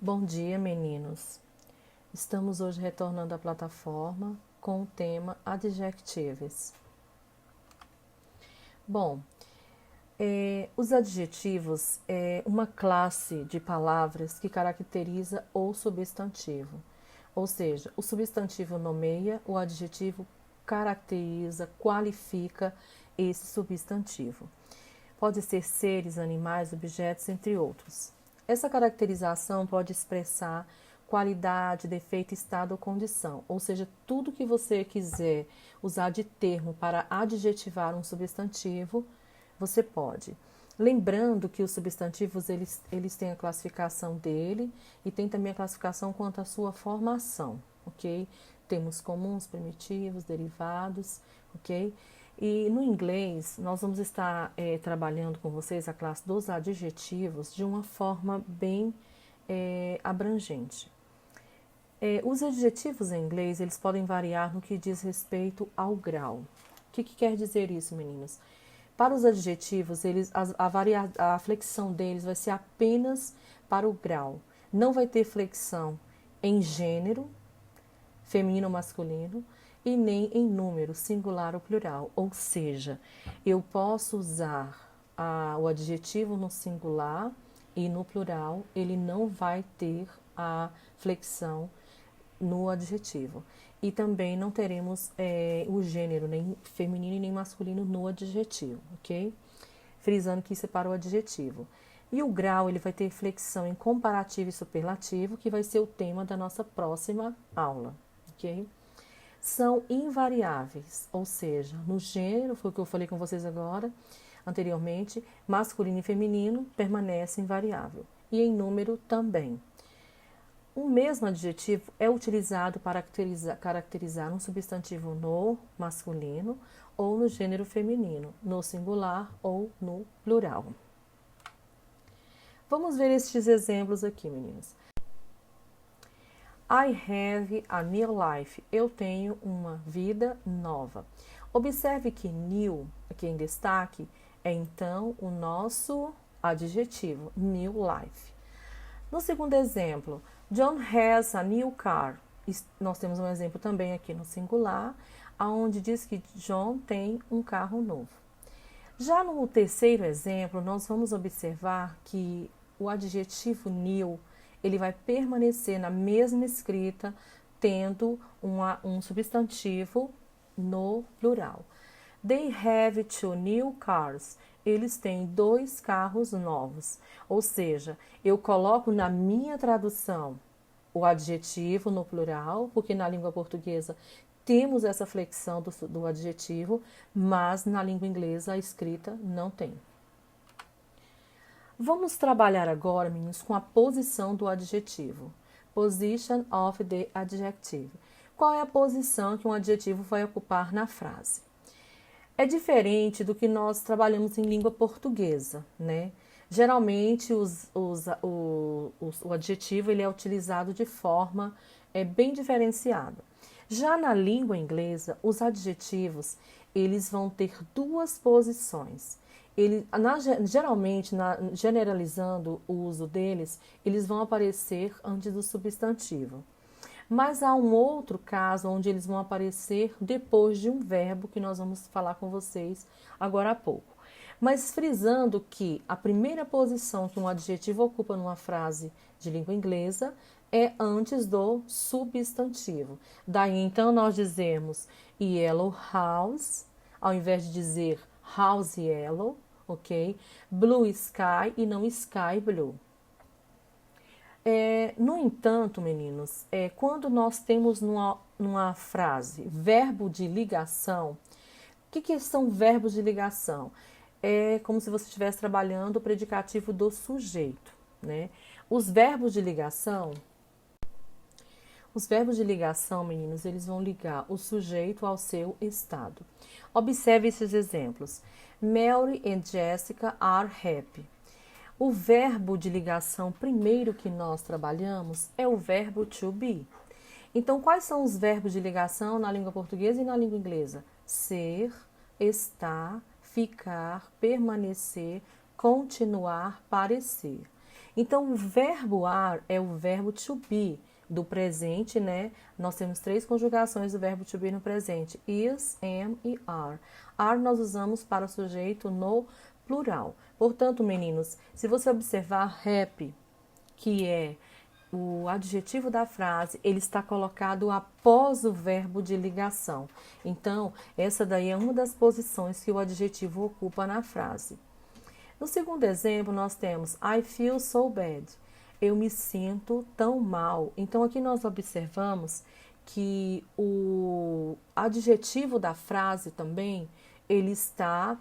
Bom dia, meninos. Estamos hoje retornando à plataforma com o tema Adjectives. Bom, os adjetivos é uma classe de palavras que caracteriza o substantivo. Ou seja, o substantivo nomeia, o adjetivo caracteriza, qualifica esse substantivo. Pode ser seres, animais, objetos, entre outros. Essa caracterização pode expressar qualidade, defeito, estado ou condição, ou seja, tudo que você quiser usar de termo para adjetivar um substantivo, você pode. Lembrando que os substantivos eles têm a classificação dele e tem também a classificação quanto à sua formação, ok? Temos comuns, primitivos, derivados, ok? E no inglês, nós vamos estar trabalhando com vocês a classe dos adjetivos de uma forma bem abrangente. Os adjetivos em inglês, eles podem variar no que diz respeito ao grau. O que quer dizer isso, meninos? Para os adjetivos, a flexão deles vai ser apenas para o grau. Não vai ter flexão em gênero, feminino ou masculino, e nem em número, singular ou plural. Ou seja, eu posso usar o adjetivo no singular e no plural, ele não vai ter a flexão no adjetivo. E também não teremos o gênero, nem feminino nem masculino no adjetivo, ok? Frisando que isso é para o adjetivo. E o grau, ele vai ter flexão em comparativo e superlativo, que vai ser o tema da nossa próxima aula, ok? São invariáveis, ou seja, no gênero, foi o que eu falei com vocês agora, anteriormente, masculino e feminino permanece invariável. E em número também. O mesmo adjetivo é utilizado para caracterizar um substantivo no masculino ou no gênero feminino, no singular ou no plural. Vamos ver estes exemplos aqui, meninas. I have a new life. Eu tenho uma vida nova. Observe que new, aqui em destaque, é então o nosso adjetivo, new life. No segundo exemplo, John has a new car. Nós temos um exemplo também aqui no singular, onde diz que John tem um carro novo. Já no terceiro exemplo, nós vamos observar que o adjetivo new ele vai permanecer na mesma escrita, tendo um substantivo no plural. They have two new cars. Eles têm 2 carros novos. Ou seja, eu coloco na minha tradução o adjetivo no plural, porque na língua portuguesa temos essa flexão do adjetivo, mas na língua inglesa a escrita não tem. Vamos trabalhar agora, meninos, com a posição do adjetivo. Position of the adjective. Qual é a posição que um adjetivo vai ocupar na frase? É diferente do que nós trabalhamos em língua portuguesa, né? Geralmente o adjetivo ele é utilizado de forma bem diferenciada. Já na língua inglesa, os adjetivos eles vão ter 2 posições. Geralmente, generalizando o uso deles, eles vão aparecer antes do substantivo. Mas há um outro caso onde eles vão aparecer depois de um verbo que nós vamos falar com vocês agora há pouco. Mas frisando que a primeira posição que um adjetivo ocupa numa frase de língua inglesa é antes do substantivo. Daí então nós dizemos yellow house, ao invés de dizer house yellow, ok? Blue sky e não sky blue. No entanto, meninos, quando nós temos numa frase verbo de ligação, o que são verbos de ligação? É como se você estivesse trabalhando o predicativo do sujeito, né? Os verbos de ligação, meninos, eles vão ligar o sujeito ao seu estado. Observe esses exemplos. Mary and Jessica are happy. O verbo de ligação primeiro que nós trabalhamos é o verbo to be. Então, quais são os verbos de ligação na língua portuguesa e na língua inglesa? Ser, estar, ficar, permanecer, continuar, parecer. Então, o verbo are é o verbo to be do presente, né? Nós temos 3 conjugações do verbo to be no presente: is, am e are. Are nós usamos para o sujeito no plural. Portanto, meninos, se você observar happy, que é o adjetivo da frase, ele está colocado após o verbo de ligação. Então, essa daí é uma das posições que o adjetivo ocupa na frase. No segundo exemplo, nós temos I feel so bad. Eu me sinto tão mal. Então, aqui nós observamos que o adjetivo da frase também, ele está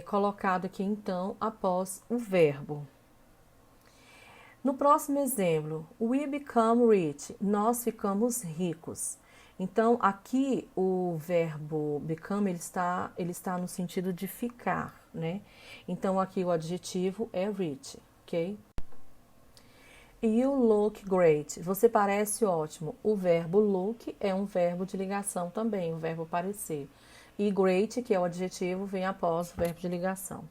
colocado aqui, então, após o verbo. No próximo exemplo, we become rich. Nós ficamos ricos. Então, aqui o verbo become, ele está no sentido de ficar, né? Então, aqui o adjetivo é rich, ok? You look great. Você parece ótimo. O verbo look é um verbo de ligação também, o verbo parecer. E great, que é o adjetivo, vem após o verbo de ligação.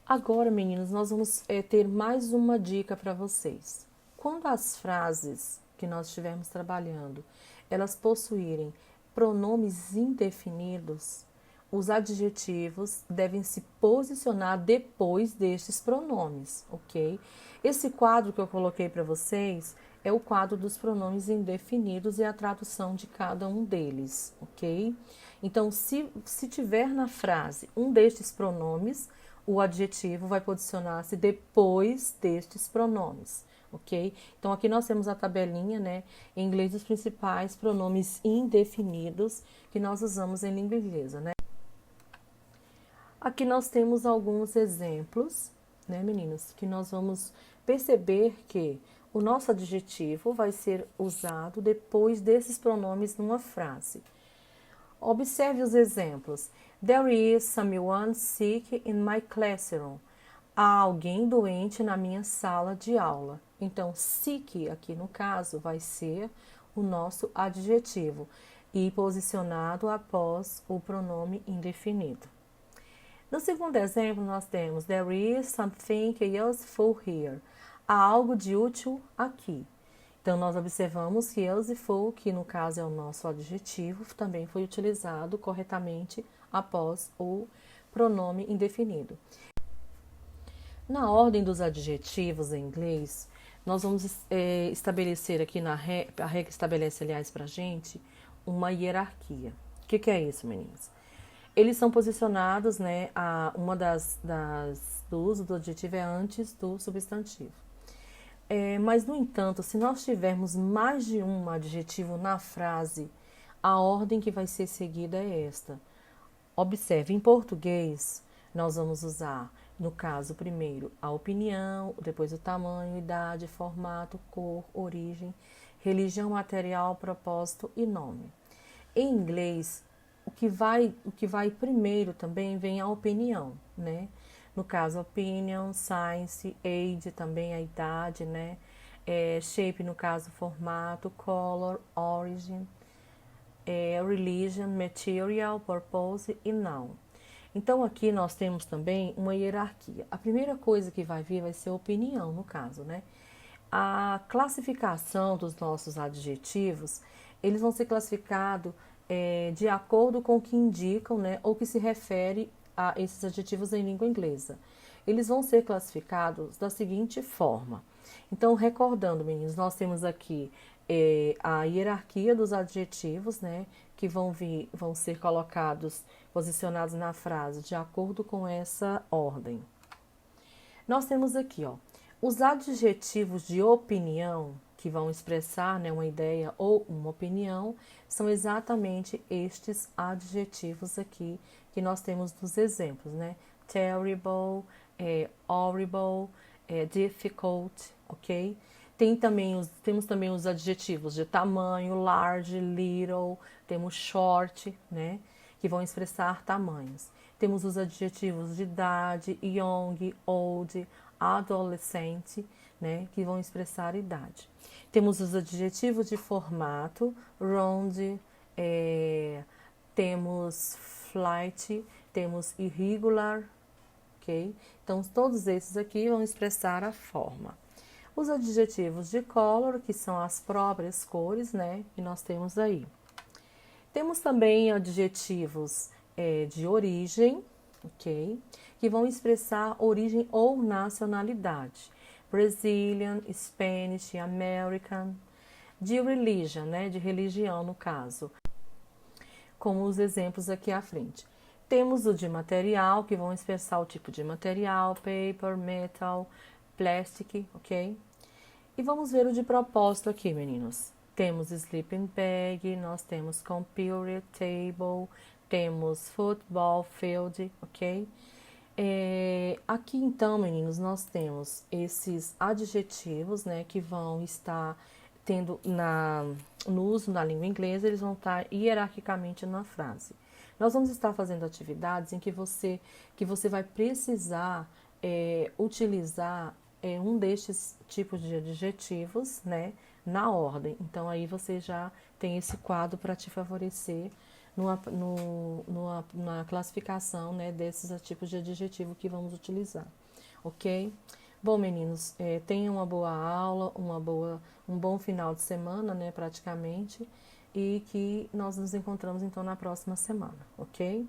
Agora, meninos, nós vamos ter mais uma dica para vocês. Quando as frases que nós estivermos trabalhando, elas possuírem pronomes indefinidos, os adjetivos devem se posicionar depois destes pronomes, ok? Esse quadro que eu coloquei para vocês é o quadro dos pronomes indefinidos e a tradução de cada um deles, ok? Então, se tiver na frase um destes pronomes, o adjetivo vai posicionar-se depois destes pronomes, ok? Então, aqui nós temos a tabelinha, né, em inglês, dos principais pronomes indefinidos que nós usamos em língua inglesa, né? Aqui nós temos alguns exemplos, né, meninos, que nós vamos perceber que o nosso adjetivo vai ser usado depois desses pronomes numa frase. Observe os exemplos. There is someone sick in my classroom. Há alguém doente na minha sala de aula. Então, sick aqui no caso vai ser o nosso adjetivo e posicionado após o pronome indefinido. No segundo exemplo, nós temos There is something useful here. Há algo de útil aqui. Então, nós observamos que useful, que no caso é o nosso adjetivo, também foi utilizado corretamente após o pronome indefinido. Na ordem dos adjetivos em inglês, nós vamos estabelecer aqui a regra estabelece, aliás, para a gente, uma hierarquia. O que é isso, meninas? Eles são posicionados, né, do uso do adjetivo é antes do substantivo. Mas, no entanto, se nós tivermos mais de um adjetivo na frase, a ordem que vai ser seguida é esta. Observe, em português, nós vamos usar, no caso, primeiro, a opinião, depois o tamanho, idade, formato, cor, origem, religião, material, propósito e nome. Em inglês, o que vai primeiro também vem a opinião, né? No caso, opinion, science, age, também a idade, né? Shape, no caso, formato, color, origin, religion, material, purpose e noun. Então, aqui nós temos também uma hierarquia. A primeira coisa que vai vir vai ser a opinião, no caso, né? A classificação dos nossos adjetivos, eles vão ser classificados de acordo com o que indicam, né? Ou que se refere a esses adjetivos em língua inglesa. Eles vão ser classificados da seguinte forma. Então, recordando, meninos, nós temos aqui a hierarquia dos adjetivos, né, que vão ser colocados, posicionados na frase de acordo com essa ordem. Nós temos aqui, ó, os adjetivos de opinião, que vão expressar, né, uma ideia ou uma opinião, são exatamente estes adjetivos aqui que nós temos nos exemplos, né? Terrible, horrible, difficult, ok? Temos também os adjetivos de tamanho, large, little, temos short, né? Que vão expressar tamanhos. Temos os adjetivos de idade, young, old, adolescente, né? Que vão expressar idade. Temos os adjetivos de formato, round, temos flight, temos irregular, ok? Então, todos esses aqui vão expressar a forma. Os adjetivos de color, que são as próprias cores, né, que nós temos aí. Temos também adjetivos de origem, ok? Que vão expressar origem ou nacionalidade. Brazilian, Spanish, American. De religion, né? De religião, no caso. Como os exemplos aqui à frente. Temos o de material, que vão expressar o tipo de material, paper, metal, plastic, ok? E vamos ver o de propósito aqui, meninos. Temos sleeping bag, nós temos computer table, temos football field, ok? Aqui então, meninos, nós temos esses adjetivos, né, que vão estar tendo no uso na língua inglesa, eles vão estar hierarquicamente na frase. Nós vamos estar fazendo atividades em que você vai precisar utilizar um destes tipos de adjetivos, né, na ordem. Então, aí você já tem esse quadro para te favorecer na classificação, né, desses tipos de adjetivo que vamos utilizar, ok? Bom, meninos, tenham uma boa aula, um bom final de semana, né, praticamente, e que nós nos encontramos então na próxima semana, ok?